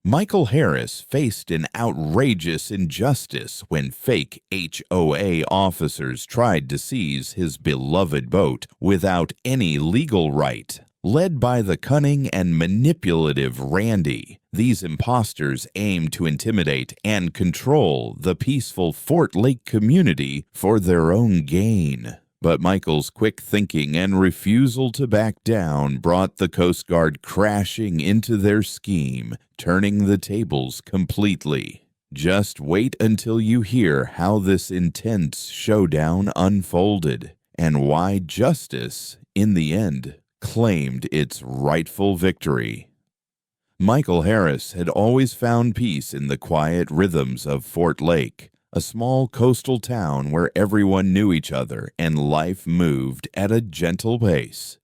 Michael Harris faced an outrageous injustice when fake HOA officers tried to seize his beloved boat without any legal right. Led by the cunning and manipulative Randy, these imposters aimed to intimidate and control the peaceful Fort Lake community for their own gain. But Michael's quick thinking and refusal to back down brought the Coast Guard crashing into their scheme, turning the tables completely. Just wait until you hear how this intense showdown unfolded, and why justice, in the end, claimed its rightful victory. Michael Harris had always found peace in the quiet rhythms of Fort Lake, a small coastal town where everyone knew each other and life moved at a gentle pace.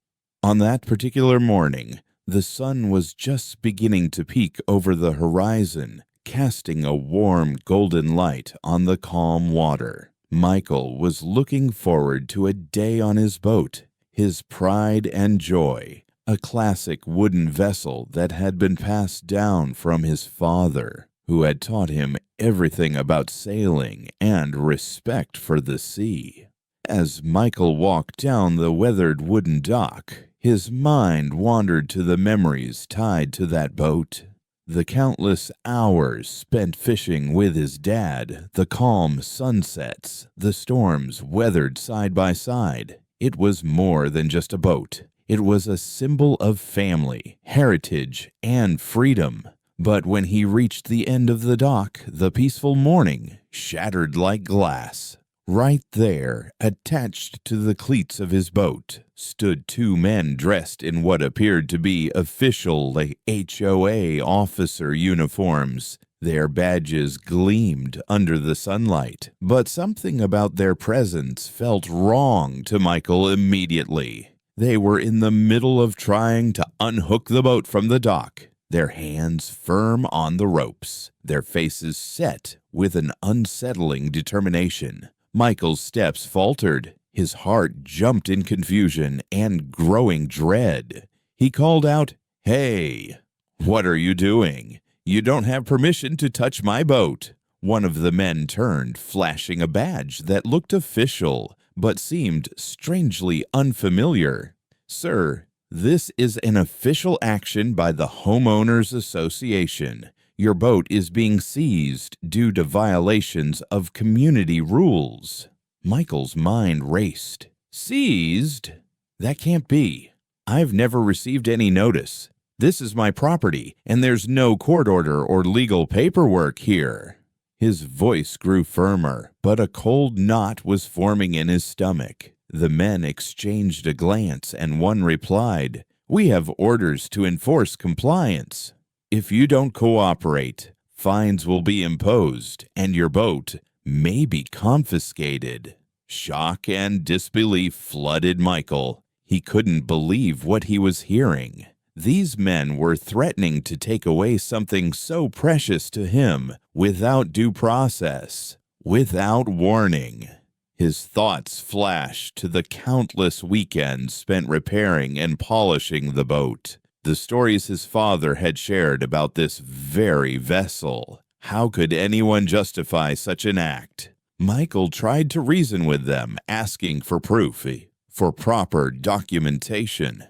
On that particular morning, the sun was just beginning to peek over the horizon, casting a warm golden light on the calm water. Michael was looking forward to a day on his boat, his pride and joy, a classic wooden vessel that had been passed down from his father, who had taught him everything about sailing and respect for the sea. As Michael walked down the weathered wooden dock, his mind wandered to the memories tied to that boat. The countless hours spent fishing with his dad, the calm sunsets, the storms weathered side by side. It was more than just a boat. It was a symbol of family, heritage, and freedom. But when he reached the end of the dock, the peaceful morning shattered like glass. Right there, attached to the cleats of his boat, stood two men dressed in what appeared to be official HOA officer uniforms. Their badges gleamed under the sunlight, but something about their presence felt wrong to Michael immediately. They were in the middle of trying to unhook the boat from the dock, their hands firm on the ropes, their faces set with an unsettling determination. Michael's steps faltered. His heart jumped in confusion and growing dread. He called out, "Hey, what are you doing? You don't have permission to touch my boat." One of the men turned, flashing a badge that looked official, but seemed strangely unfamiliar. "Sir, this is an official action by the Homeowners Association. Your boat is being seized due to violations of community rules." Michael's mind raced. "Seized? That can't be. I've never received any notice. This is my property, and there's no court order or legal paperwork here." His voice grew firmer, but a cold knot was forming in his stomach. The men exchanged a glance, and one replied, "We have orders to enforce compliance. If you don't cooperate, fines will be imposed, and your boat may be confiscated." Shock and disbelief flooded Michael. He couldn't believe what he was hearing. These men were threatening to take away something so precious to him without due process, without warning. His thoughts flashed to the countless weekends spent repairing and polishing the boat, the stories his father had shared about this very vessel. How could anyone justify such an act? Michael tried to reason with them, asking for proof, for proper documentation.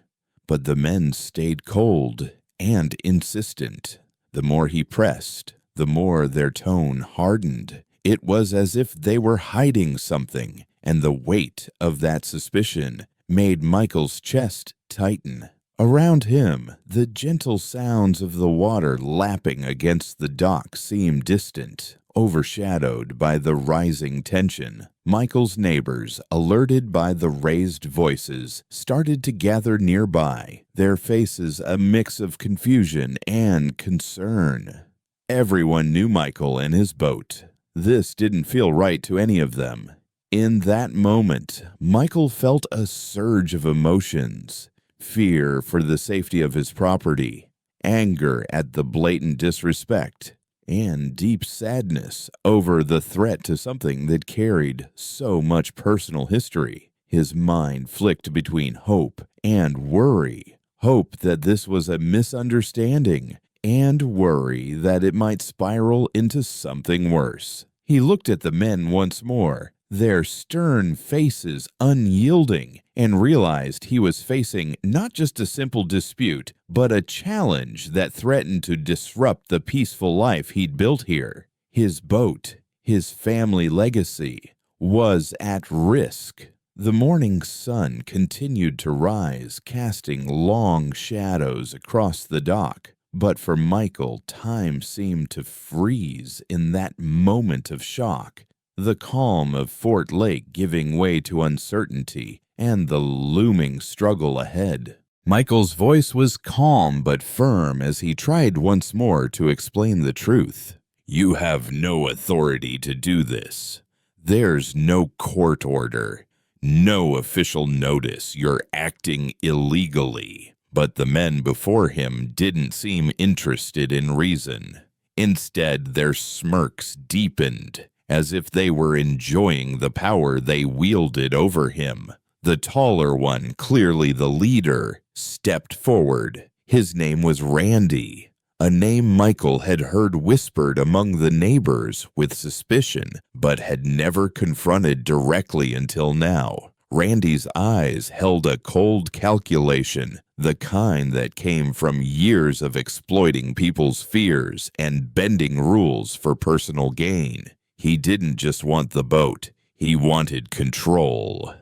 But the men stayed cold and insistent. The more he pressed, the more their tone hardened. It was as if they were hiding something, and the weight of that suspicion made Michael's chest tighten. Around him, the gentle sounds of the water lapping against the dock seemed distant, overshadowed by the rising tension. Michael's neighbors, alerted by the raised voices, started to gather nearby, their faces a mix of confusion and concern. Everyone knew Michael and his boat. This didn't feel right to any of them. In that moment, Michael felt a surge of emotions: fear for the safety of his property, anger at the blatant disrespect, and deep sadness over the threat to something that carried so much personal history. His mind flicked between hope and worry. Hope that this was a misunderstanding, and worry that it might spiral into something worse. He looked at the men once more, their stern faces unyielding, and realized he was facing not just a simple dispute, but a challenge that threatened to disrupt the peaceful life he'd built here. His boat, his family legacy, was at risk. The morning sun continued to rise, casting long shadows across the dock. But for Michael, time seemed to freeze in that moment of shock, the calm of Fort Lake giving way to uncertainty and the looming struggle ahead. Michael's voice was calm but firm as he tried once more to explain the truth. "You have no authority to do this. There's no court order, no official notice. You're acting illegally." But the men before him didn't seem interested in reason. Instead, their smirks deepened, as if they were enjoying the power they wielded over him. The taller one, clearly the leader, stepped forward. His name was Randy, a name Michael had heard whispered among the neighbors with suspicion, but had never confronted directly until now. Randy's eyes held a cold calculation, the kind that came from years of exploiting people's fears and bending rules for personal gain. He didn't just want the boat, he wanted control.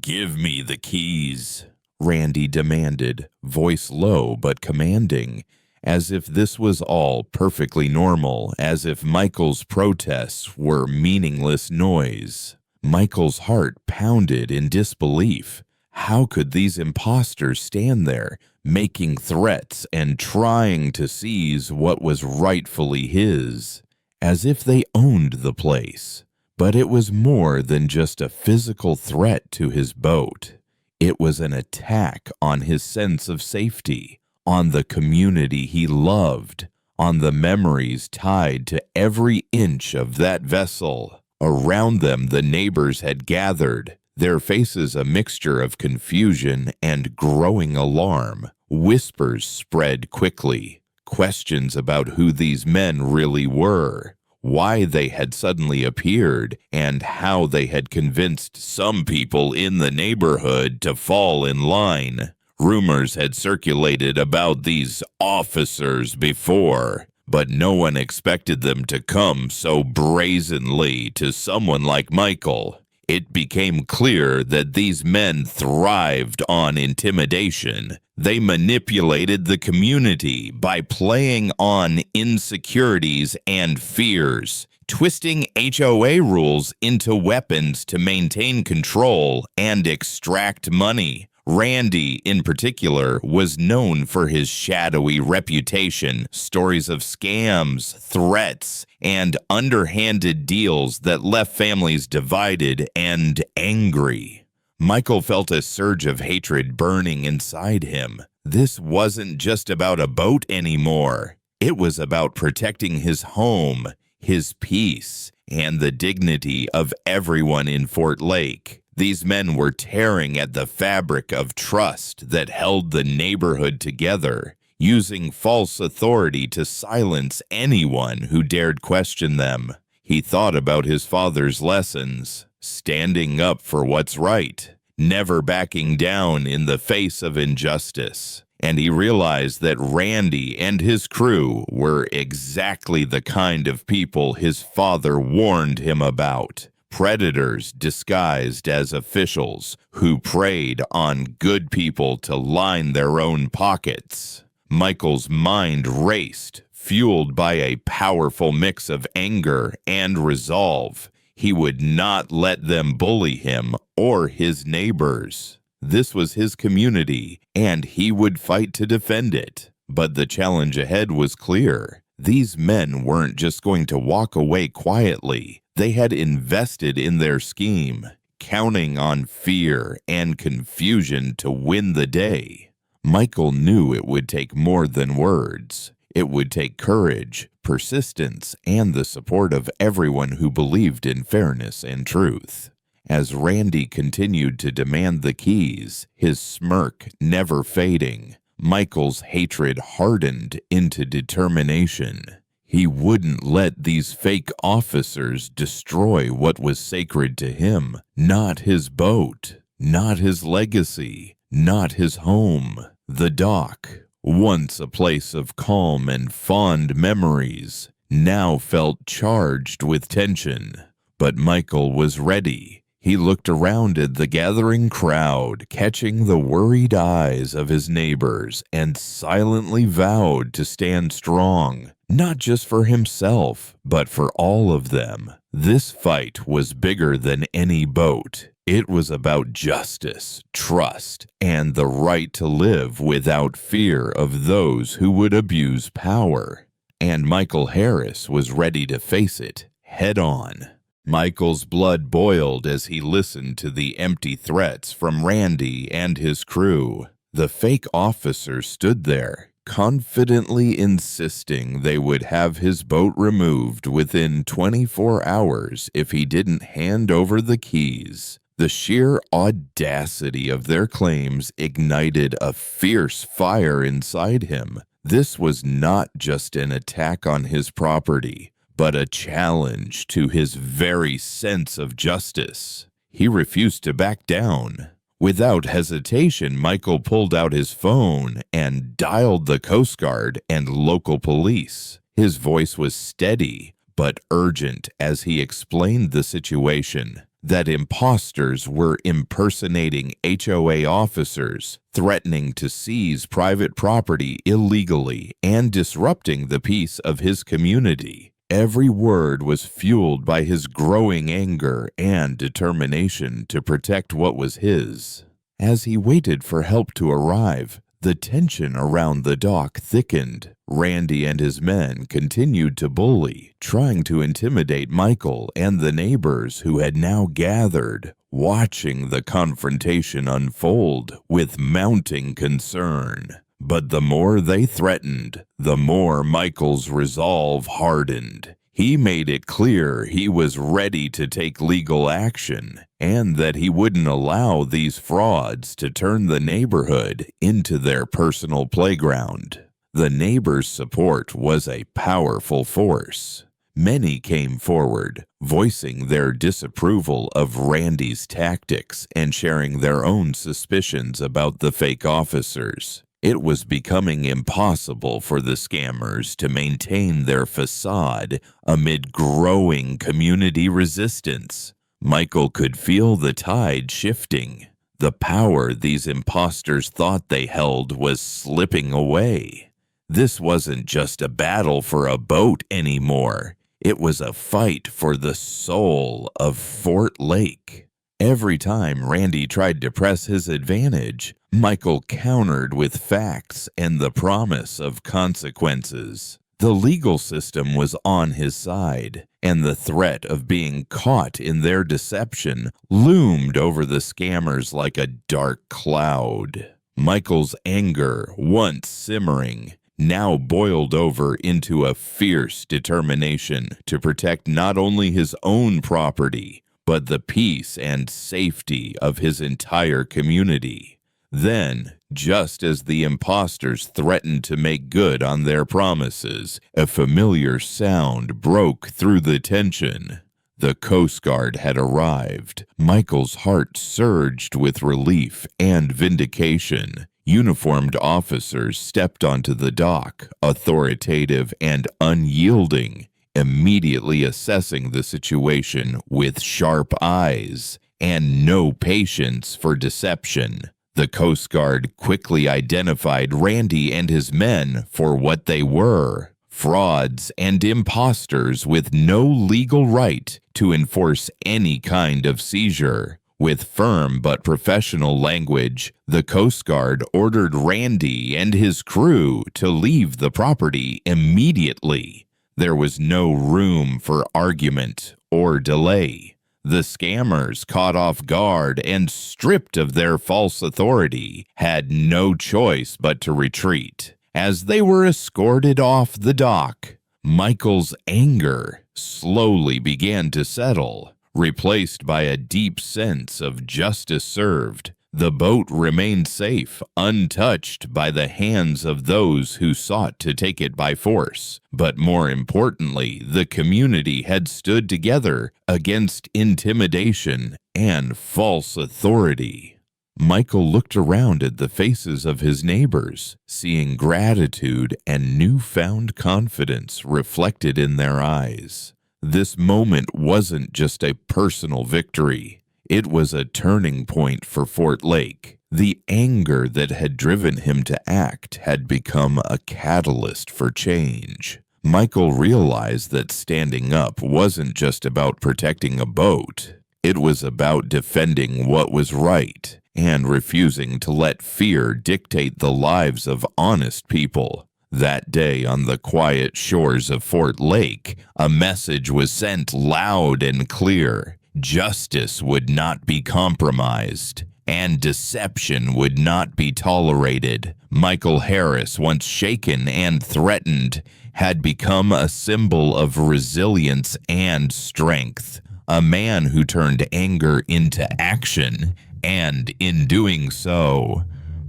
"Give me the keys," Randy demanded, voice low but commanding, as if this was all perfectly normal, as if Michael's protests were meaningless noise. Michael's heart pounded in disbelief. How could these imposters stand there, making threats and trying to seize what was rightfully his, as if they owned the place? But it was more than just a physical threat to his boat. It was an attack on his sense of safety, on the community he loved, on the memories tied to every inch of that vessel. Around them, the neighbors had gathered, their faces a mixture of confusion and growing alarm. Whispers spread quickly, questions about who these men really were, why they had suddenly appeared, and how they had convinced some people in the neighborhood to fall in line. Rumors had circulated about these officers before, but no one expected them to come so brazenly to someone like Michael. It became clear that these men thrived on intimidation. They manipulated the community by playing on insecurities and fears, twisting HOA rules into weapons to maintain control and extract money. Randy, in particular, was known for his shadowy reputation, stories of scams, threats, and underhanded deals that left families divided and angry. Michael felt a surge of hatred burning inside him. This wasn't just about a boat anymore. It was about protecting his home, his peace, and the dignity of everyone in Fort Lake. These men were tearing at the fabric of trust that held the neighborhood together, using false authority to silence anyone who dared question them. He thought about his father's lessons, standing up for what's right, never backing down in the face of injustice. And he realized that Randy and his crew were exactly the kind of people his father warned him about. Predators disguised as officials who preyed on good people to line their own pockets. Michael's mind raced, fueled by a powerful mix of anger and resolve. He would not let them bully him or his neighbors. This was his community, and he would fight to defend it. But the challenge ahead was clear. These men weren't just going to walk away quietly. They had invested in their scheme, counting on fear and confusion to win the day. Michael knew it would take more than words. It would take courage, persistence, and the support of everyone who believed in fairness and truth. As Randy continued to demand the keys, his smirk never fading, Michael's hatred hardened into determination. He wouldn't let these fake officers destroy what was sacred to him. Not his boat, not his legacy, not his home. The dock, once a place of calm and fond memories, now felt charged with tension. But Michael was ready. He looked around at the gathering crowd, catching the worried eyes of his neighbors, and silently vowed to stand strong, not just for himself, but for all of them. This fight was bigger than any boat. It was about justice, trust, and the right to live without fear of those who would abuse power. And Michael Harris was ready to face it head on. Michael's blood boiled as he listened to the empty threats from Randy and his crew. The fake officer stood there, confidently insisting they would have his boat removed within 24 hours if he didn't hand over the keys. The sheer audacity of their claims ignited a fierce fire inside him. This was not just an attack on his property, but a challenge to his very sense of justice. He refused to back down. Without hesitation, Michael pulled out his phone and dialed the Coast Guard and local police. His voice was steady but urgent as he explained the situation, that imposters were impersonating HOA officers, threatening to seize private property illegally, and disrupting the peace of his community. Every word was fueled by his growing anger and determination to protect what was his. As he waited for help to arrive, the tension around the dock thickened. Randy and his men continued to bully, trying to intimidate Michael and the neighbors who had now gathered, watching the confrontation unfold with mounting concern. But the more they threatened, the more Michael's resolve hardened. He made it clear he was ready to take legal action, and that he wouldn't allow these frauds to turn the neighborhood into their personal playground. The neighbors' support was a powerful force. Many came forward, voicing their disapproval of Randy's tactics and sharing their own suspicions about the fake officers. It was becoming impossible for the scammers to maintain their facade amid growing community resistance. Michael could feel the tide shifting. The power these imposters thought they held was slipping away. This wasn't just a battle for a boat anymore. It was a fight for the soul of Fort Lake. Every time Randy tried to press his advantage, Michael countered with facts and the promise of consequences. The legal system was on his side, and the threat of being caught in their deception loomed over the scammers like a dark cloud. Michael's anger, once simmering, now boiled over into a fierce determination to protect not only his own property, but the peace and safety of his entire community. Then, just as the imposters threatened to make good on their promises, a familiar sound broke through the tension. The Coast Guard had arrived. Michael's heart surged with relief and vindication. Uniformed officers stepped onto the dock, authoritative and unyielding, immediately assessing the situation with sharp eyes and no patience for deception. The Coast Guard quickly identified Randy and his men for what they were: frauds and imposters with no legal right to enforce any kind of seizure. With firm but professional language, the Coast Guard ordered Randy and his crew to leave the property immediately. There was no room for argument or delay. The scammers, caught off guard and stripped of their false authority, had no choice but to retreat. As they were escorted off the dock, Michael's anger slowly began to settle, replaced by a deep sense of justice served. The boat remained safe, untouched by the hands of those who sought to take it by force. But more importantly, the community had stood together against intimidation and false authority. Michael looked around at the faces of his neighbors, seeing gratitude and newfound confidence reflected in their eyes. This moment wasn't just a personal victory. It was a turning point for Fort Lake. The anger that had driven him to act had become a catalyst for change. Michael realized that standing up wasn't just about protecting a boat. It was about defending what was right and refusing to let fear dictate the lives of honest people. That day on the quiet shores of Fort Lake, a message was sent loud and clear. Justice would not be compromised, and deception would not be tolerated. Michael Harris, once shaken and threatened, had become a symbol of resilience and strength. A man who turned anger into action, and in doing so,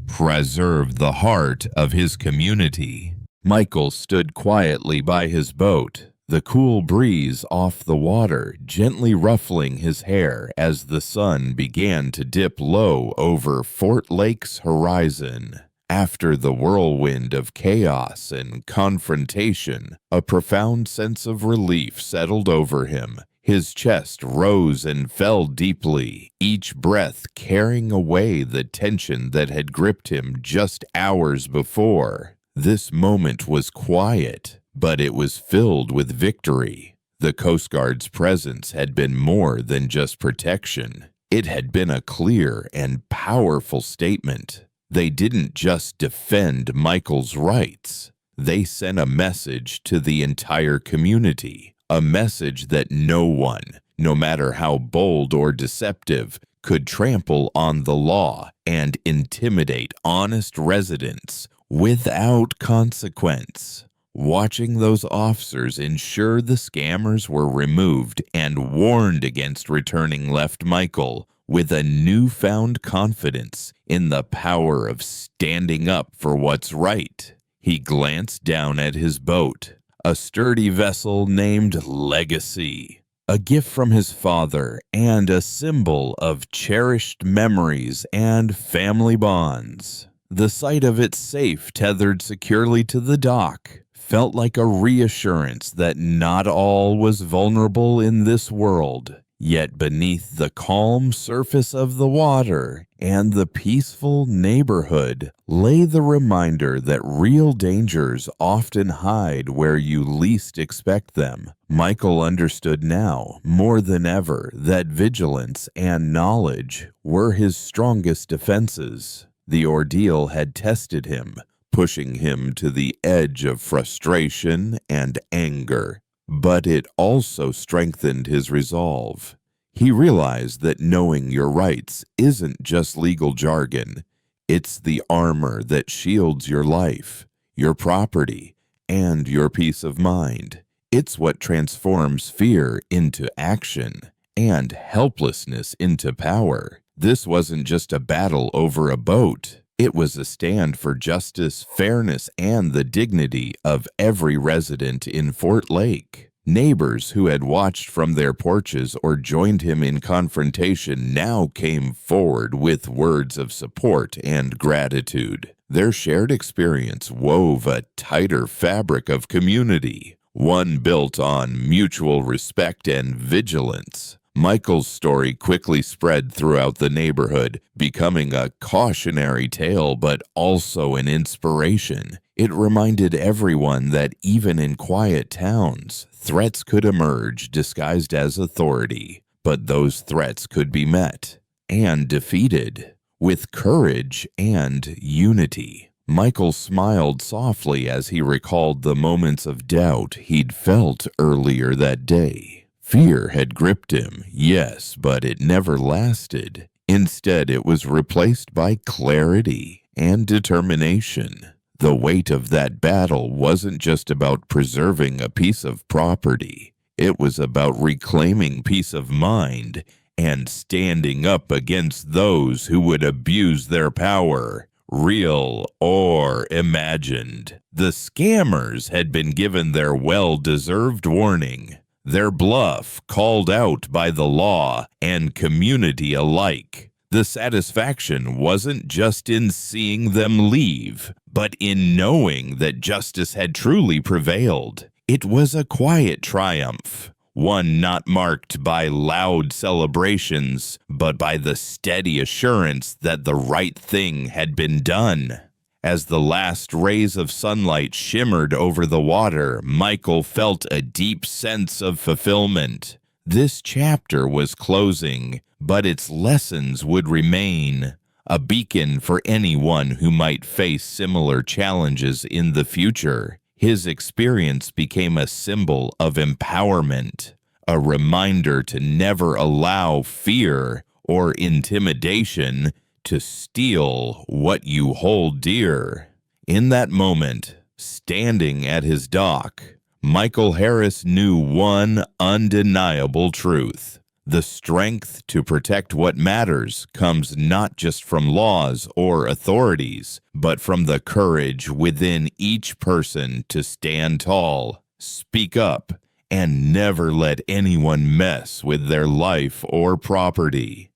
preserved the heart of his community. Michael stood quietly by his boat, the cool breeze off the water gently ruffling his hair as the sun began to dip low over Fort Lake's horizon. After the whirlwind of chaos and confrontation, a profound sense of relief settled over him. His chest rose and fell deeply, each breath carrying away the tension that had gripped him just hours before. This moment was quiet, but it was filled with victory. The Coast Guard's presence had been more than just protection. It had been a clear and powerful statement. They didn't just defend Michael's rights. They sent a message to the entire community, a message that no one, no matter how bold or deceptive, could trample on the law and intimidate honest residents without consequence. Watching those officers ensure the scammers were removed and warned against returning left Michael with a newfound confidence in the power of standing up for what's right. He glanced down at his boat, a sturdy vessel named Legacy, a gift from his father and a symbol of cherished memories and family bonds. The sight of its safe tethered securely to the dock felt like a reassurance that not all was vulnerable in this world. Yet beneath the calm surface of the water and the peaceful neighborhood lay the reminder that real dangers often hide where you least expect them. Michael understood now, more than ever, that vigilance and knowledge were his strongest defenses. The ordeal had tested him, pushing him to the edge of frustration and anger. But it also strengthened his resolve. He realized that knowing your rights isn't just legal jargon. It's the armor that shields your life, your property, and your peace of mind. It's what transforms fear into action and helplessness into power. This wasn't just a battle over a boat. It was a stand for justice, fairness, and the dignity of every resident in Fort Lake. Neighbors who had watched from their porches or joined him in confrontation now came forward with words of support and gratitude. Their shared experience wove a tighter fabric of community, one built on mutual respect and vigilance. Michael's story quickly spread throughout the neighborhood, becoming a cautionary tale but also an inspiration. It reminded everyone that even in quiet towns, threats could emerge disguised as authority, but those threats could be met and defeated with courage and unity. Michael smiled softly as he recalled the moments of doubt he'd felt earlier that day. Fear had gripped him, yes, but it never lasted. Instead, it was replaced by clarity and determination. The weight of that battle wasn't just about preserving a piece of property. It was about reclaiming peace of mind and standing up against those who would abuse their power, real or imagined. The scammers had been given their well-deserved warning, their bluff called out by the law and community alike. The satisfaction wasn't just in seeing them leave, but in knowing that justice had truly prevailed. It was a quiet triumph, one not marked by loud celebrations, but by the steady assurance that the right thing had been done. As the last rays of sunlight shimmered over the water, Michael felt a deep sense of fulfillment. This chapter was closing, but its lessons would remain, a beacon for anyone who might face similar challenges in the future. His experience became a symbol of empowerment, a reminder to never allow fear or intimidation to steal what you hold dear. In that moment, standing at his dock, Michael Harris knew one undeniable truth. The strength to protect what matters comes not just from laws or authorities, but from the courage within each person to stand tall, speak up, and never let anyone mess with their life or property.